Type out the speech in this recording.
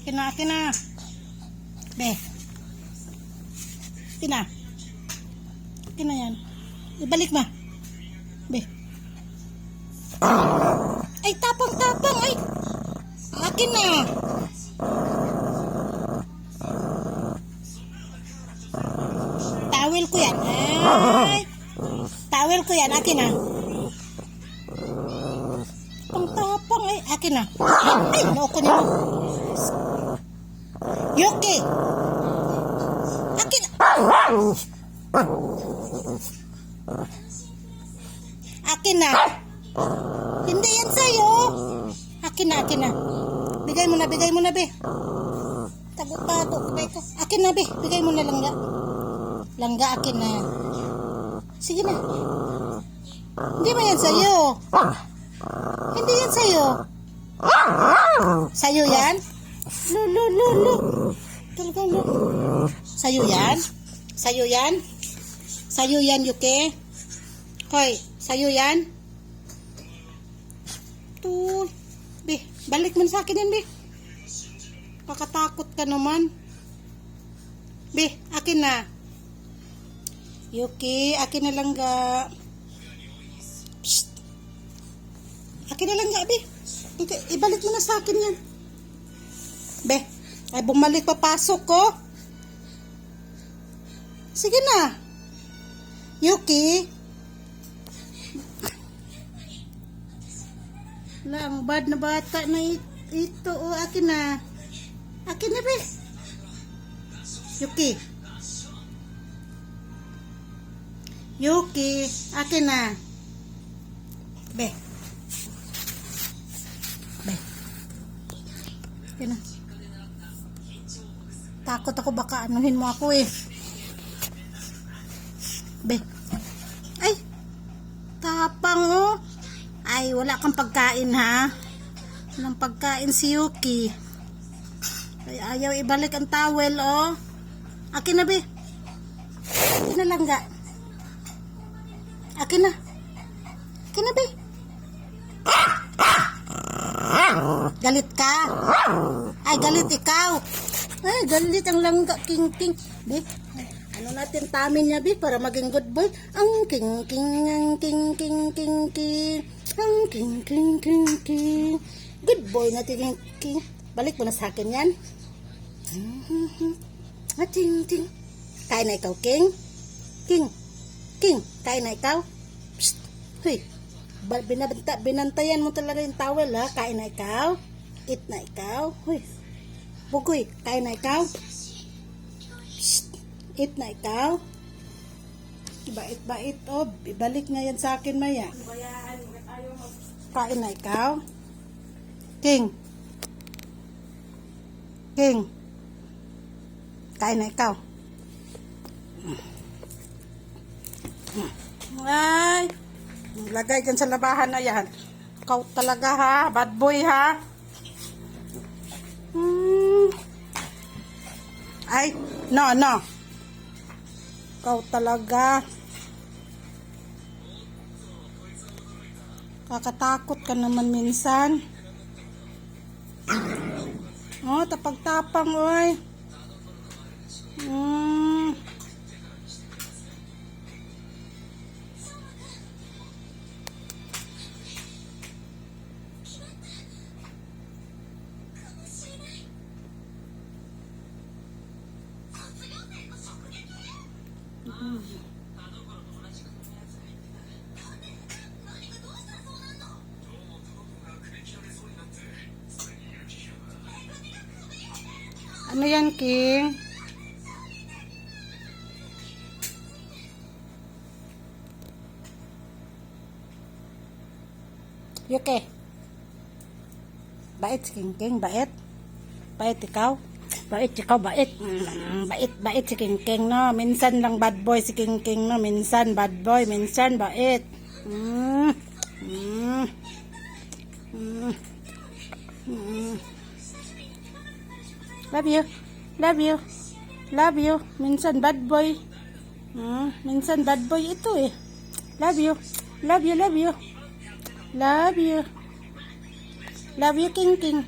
Akin na. Be. Akin na. Akin na yan. Ibalik mo. Be. Ay, tapang. Ay. Akin na. Tawel ko yan. Ay. Tawel ko yan. Akin na. Tapang ay. Akin na. Ay, naoko nila. Yuki. Akin na. Akin na. Hindi yan sa'yo. Akin na. Bigay mo na, be. Tago-tago. Akin na, be. Bigay mo na langga. Langga, akin na. Sige na. Hindi ba yan sa'yo? Hindi yan sa'yo. Sa'yo yan? Lu. Talaga, lu. Sa'yo yan? Sa'yo yan, Yuki? Hoy, sa'yo yan? Tuh. Be, balik mo sa akin yan, be. Kakatakot ka naman. Be, akin na. Yuki, akin na lang ga. Psst. Akin na lang ga, be. Ibalik mo na sa akin yan. Be, ay bumalik papasok ko. Sige na. Yuki. Lang, bad na bata na ito. O, akin na. Akin na, be. Yuki, akin na. Be. Akin na. Takot ako baka anuhin mo ako eh. Be. Ay. Tapang oh. Ay, wala kang pagkain ha. Walang pagkain si Yuki. Ay, ayaw ibalik ang towel oh. Akin na, be. Akin na lang ga. Akin na, be. Galit ka? Ay, galit ikaw. Ay, galit ang langga, king. Be, ano natin tamin niya, be, para maging good boy. Ang king. Ang king. Good boy natin, king. Balik mo na sa akin yan. Ting. Kain na ikaw, king. King, kain na ikaw. Psst. Huy. Binantayan mo talaga yung towel ha. Kain na ikaw. Eat na ikaw. Huy. Bugoy, kain na ikaw. Psst. Eat na ikaw. Bait oh. Ibalik nga yan sa akin maya. Kain na ikaw. King. Kain na ikaw. Ay, lagay dyan sa labahan na yan. Ikaw talaga ha, bad boy ha. Ay, no. Ikaw talaga. Kakatakot ka naman minsan. Oh, tapag-tapang oy. Ano yan, King? Yuki. Bait si King, bait. Bait ikaw. Bait si King, no. Minsan lang bad boy si King, no. Minsan bad boy, minsan bait. Love you. Minsan bad boy. Minsan bad boy ito eh. Love you. Love you, King.